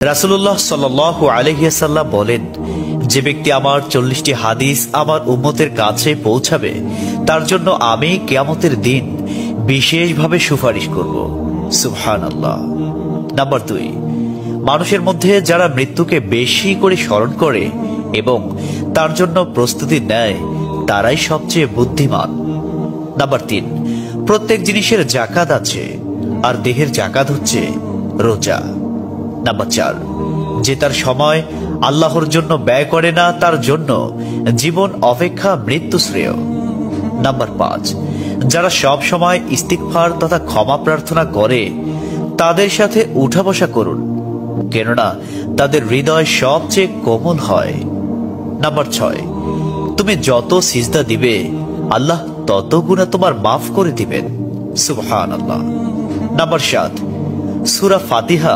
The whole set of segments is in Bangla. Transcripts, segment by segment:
রাসূলুল্লাহ সাল্লাল্লাহু আলাইহি ওয়াসাল্লাম বলেন, যে ব্যক্তি আমার 40টি হাদিস আমার উম্মতের কাছে পৌঁছাবে তার জন্য আমি কিয়ামতের দিন বিশেষভাবে সুপারিশ করব। সুবহানাল্লাহ। নাম্বার 2, মানুষের মধ্যে যারা মৃত্যুকে বেশি করে স্মরণ করে এবং তার জন্য প্রস্তুতি নেয় তারাই সবচেয়ে বুদ্ধিমান। নাম্বার 3, প্রত্যেক জিনিসের যাকাত আছে, আর দেহের যাকাত হচ্ছে রোজা। নাম্বার 4, যে তার সময় আল্লাহর জন্য ব্যয় করে না তার জন্য জীবন অপেক্ষা মৃত্যু শ্রেয়। নাম্বার 5, যারা সব সময় ইস্তিগফার তথা ক্ষমা প্রার্থনা করে তাদের সাথে উঠা বসা করুন, কেননা তাদের হৃদয় সবচেয়ে কোমল হয়। নাম্বার 6, তুমি যত সিজদা দিবে আল্লাহ তত গুণা তোমার মাফ করে দিবেন। সুবহানাল্লাহ। নাম্বার 7, সূরা ফাতিহা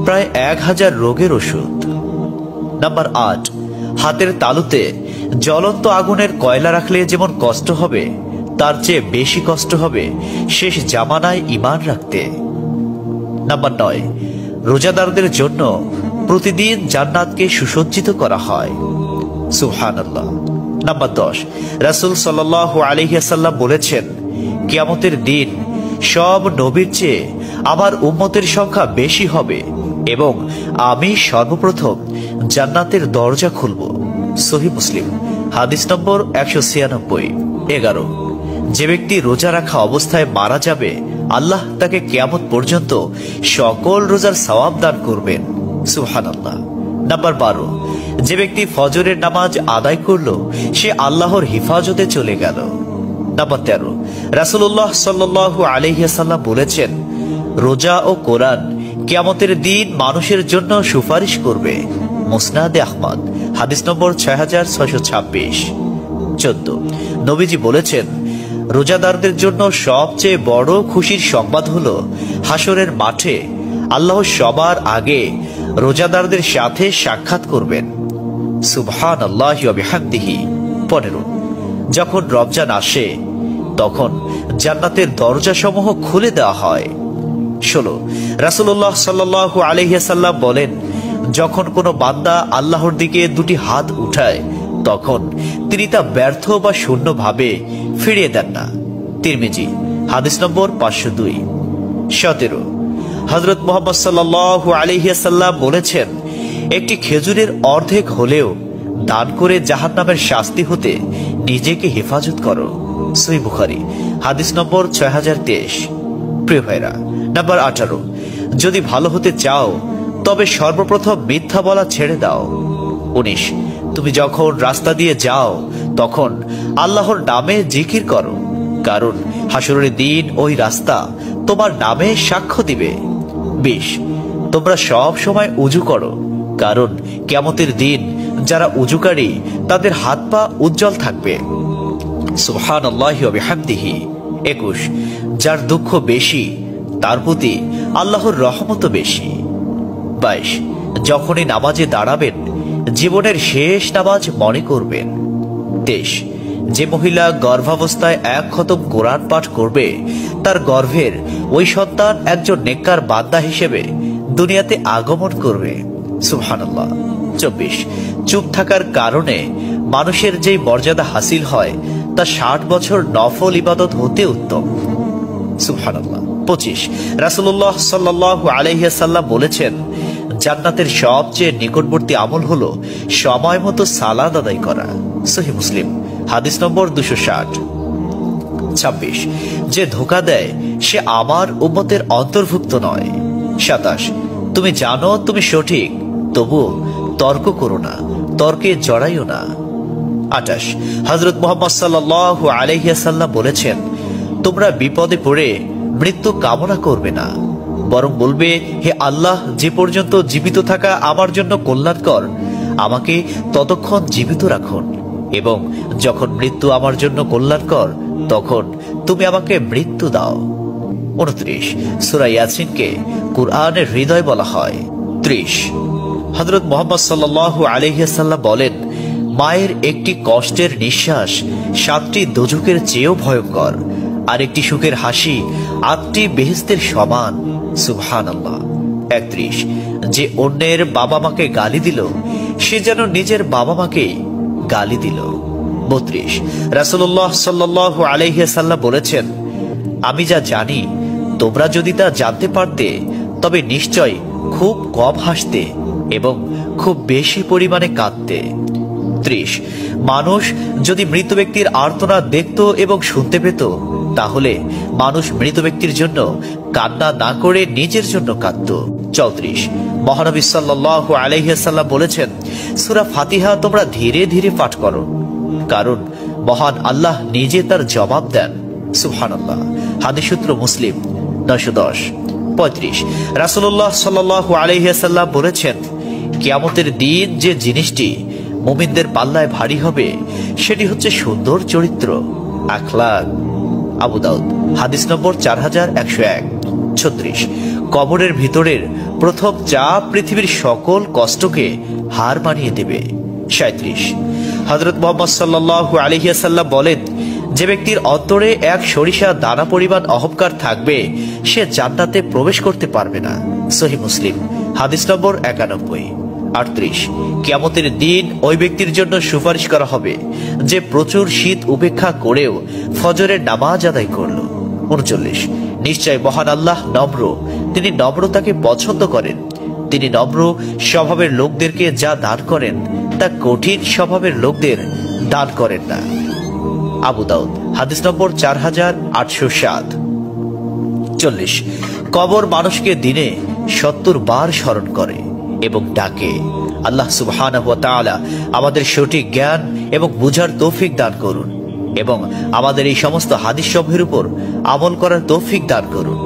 প্রায় 1000 রোগের ওষুধ। নাম্বার 8, হাতের তালুতে জ্বলন্ত আগুনের কয়লা রাখলে যেমন কষ্ট হবে তার চেয়ে বেশি কষ্ট হবে শেষ জামানায় ঈমান রাখতে। নাম্বার 9, রোজাদারদের জন্য প্রতিদিন জান্নাতকে সুসজ্জিত করা হয়। সুবহানাল্লাহ। নাম্বার 10, রাসূল সাল্লাল্লাহু আলাইহি ওয়াসাল্লাম বলেছেন, কিয়ামতের দিন সব নবীর চেয়ে আমার উম্মতের সংখ্যা বেশি হবে এবং আমি সর্বপ্রথম জান্নাতের দরজা খুলব। সহিহ মুসলিম, হাদিস নম্বর 196। 11, যে ব্যক্তি রোজা রাখা অবস্থায় মারা যাবে আল্লাহ তাকে কিয়ামত পর্যন্ত সকল রোজার সওয়াব দান করবেন। সুবহানাল্লাহ। নাম্বার 12, যে ব্যক্তি ফজরের নামাজ আদায় করল সে আল্লাহর হিফাজতে চলে গেল। নাম্বার 13, রাসূলুল্লাহ সাল্লাল্লাহু আলাইহি ওয়াসাল্লাম বলেছেন, রোজা ও কোরআন কিয়ামতের দিন মানুষের জন্য সুপারিশ করবে। মুসনাদে আহমদ, হাদিস নম্বর 6626। 14, নবীজি বলেছেন, রোজাদারদের জন্য সবচেয়ে বড় খুশির সংবাদ হলো হাসরের মাঠে আল্লাহ সবার আগে রোজাদারদের সাথে সাক্ষাৎ করবেন। সুবহানাল্লাহি ওয়া বিহামদিহি। 15, যখন রমজান আসে তখন জান্নাতের দরজাসমূহ খুলে দেওয়া হয়। 16, রাসূলুল্লাহ সাল্লাল্লাহু আলাইহি ওয়াসাল্লাম বলেন, যখন কোনো বান্দা আল্লাহর দিকে দুটি হাত উঠায় তখন তিনি তা ব্যর্থ বা শূন্য ভাবে ফিরিয়ে দেন না। তিরমিজি, হাদিস নম্বর 502। 17, হযরত মুহাম্মদ সাল্লাল্লাহু আলাইহি ওয়াসাল্লাম বলেছেন, একটি খেজুরের অর্ধেক হলেও দান করে জাহান্নামের শাস্তি হতে নিজেকে হেফাজত করো। সহিহ বুখারী, হাদিস নম্বর 6023। প্রিয় ভাইরা, নাম্বার 18, যদি ভালো হতে চাও তবে সর্বপ্রথম মিথ্যা বলা ছেড়ে দাও। 19, তুমি যখন রাস্তা দিয়ে যাও তখন আল্লাহর নামে জিকির করো, কারণ হাসরের দিন ওই রাস্তা তোমার নামে সাক্ষ্য দিবে। 20, তোমরা সব সময় উযু করো, কারণ কিয়ামতের দিন যারা উযুকারী তাদের হাত পা উজ্জ্বল থাকবে। সুবহানাল্লাহি ওয়া বিহামদিহি। 21, যার দুঃখ বেশি তার প্রতি আল্লাহর রহমত বেশি। 22, যখনই নামাজে দাঁড়াবেন জীবনের শেষ নামাজ মনে করবেন। 23, যে মহিলা গর্ভাবস্থায় 1 খতম কোরআন পাঠ করবে তার গর্ভের ওই সন্তান একজন নেককার বান্দা হিসেবে দুনিয়াতে আগমন করবে। সুবহানাল্লাহ। 24, চুপ থাকার কারণে মানুষের যেই মর্যাদা হাসিল হয় তা 60 বছর নফল ইবাদত হতে উত্তম। সুবহানাল্লাহ। 25, রাসূলুল্লাহ সাল্লাল্লাহু আলাইহি ওয়াসাল্লাম বলেছেন, জান্নাতের সবচেয়ে নিকটবর্তী আমল হলো সময় মতো সালাত আদায় করা। সহিহ মুসলিম, হাদিস নম্বর 260। 26, যে ধোঁকা দেয় সে আমার উম্মতের অন্তর্ভুক্ত নয়। 27, তুমি জানো তুমি সঠিক তবু তর্ক করো না, তর্কে জড়াইও না। 28, হযরত মুহাম্মদ সাল্লাল্লাহু আলাইহি ওয়াসাল্লাম বলেছেন, তোমরা বিপদে পড়ে মৃত্যু কামনা করবে না, বরং বলবে, হে আল্লাহ, যে পর্যন্ত জীবিত থাকা আমার জন্য কল্যাণকর আমাকে ততক্ষণ জীবিত রাখুন, এবং যখন মৃত্যু আমার জন্য কল্যাণকর তখন তুমি আমাকে মৃত্যু দাও। 29, সূরা ইয়াসিনকে কুরআনের হৃদয় বলা হয়। 30, হযরত মুহাম্মদ সাল্লাল্লাহু আলাইহি ওয়াসাল্লাম বলেন, মায়ের একটি কষ্টের নিঃশ্বাস 7টি দোজখের চেয়েও ভয়ঙ্কর, আর একটি সুখের হাসি 8টি বেহেশতের সমান। সুবহানাল্লাহ। 31 যে অন্যের বাবা মাকে গালি দিল সে যেন নিজের বাবা মাকে গালি দিল। 32 রাসূলুল্লাহ সাল্লাল্লাহু আলাইহি ওয়াসাল্লাম বলেছেন, আমি যা জানি তোমরা যদি তা জানতে পারতে তবে নিশ্চয় খুব কম হাসতে এবং খুব বেশি পরিমাণে কাঁদতে। 30 মানুষ যদি মৃত ব্যক্তির আর্তনাদ দেখত এবং শুনতে পেত তাহলে মানুষ মৃত ব্যক্তির জন্য কান্না না করে নিজের জন্য কাঁদত। 34 মহানবী সাল্লাল্লাহু আলাইহি ওয়াসাল্লাম বলেছেন, সূরা ফাতিহা তোমরা ধীরে ধীরে পাঠ করো, কারণ মহান আল্লাহ নিজে তার জবাব দেন। সুবহানাল্লাহ। হাদিস সূত্র মুসলিম 910। 35 রাসূলুল্লাহ সাল্লাল্লাহু আলাইহি ওয়াসাল্লাম বলেছেন, কিয়ামতের দিন যে জিনিসটি মুমিনদের পাল্লায় ভারী হবে সেটি হচ্ছে সুন্দর চরিত্র, আখলাক। আবু দাউদ হাদিস নম্বর 4101। 36 কবরের ভিতরের প্রথম চাপ পৃথিবীর সকল কষ্টকে হার মানিয়ে দেবে। 37 হযরত মুহাম্মদ সাল্লাল্লাহু আলাইহি ওয়াসাল্লাম বলেন, যে ব্যক্তির অন্তরে এক সরিষা দানা পরিমাণ অহংকার থাকবে সে জান্নাতে প্রবেশ করতে পারবে না। সহিহ মুসলিম হাদিস নম্বর 91। 38 কিয়ামতের দিন ওই ব্যক্তির জন্য সুপারিশ করা হবে যে প্রচুর শীত উপেক্ষা করেও ফজরের নামাজ আদায় করল। 39 নিশ্চয় মহান আল্লাহ নম্র, তিনি নম্রতাকে পছন্দ করেন। তিনি নম্র স্বভাবের লোকদেরকে যা দান করেন তা কঠিন স্বভাবের লোকদের দান করেন না। আবু দাউদ হাদিস নম্বর 4807। 40 কবর মানুষকে দিনে 70 বার স্মরণ করে এবং ডাকে। আল্লাহ সুবহানাহু ওয়া তাআলা আমাদের সঠিক জ্ঞান এবং বুঝার তৌফিক দান করুন এবং আমাদের এই সমস্ত হাদিস সমূহের উপর আমল করার তৌফিক দান করুন।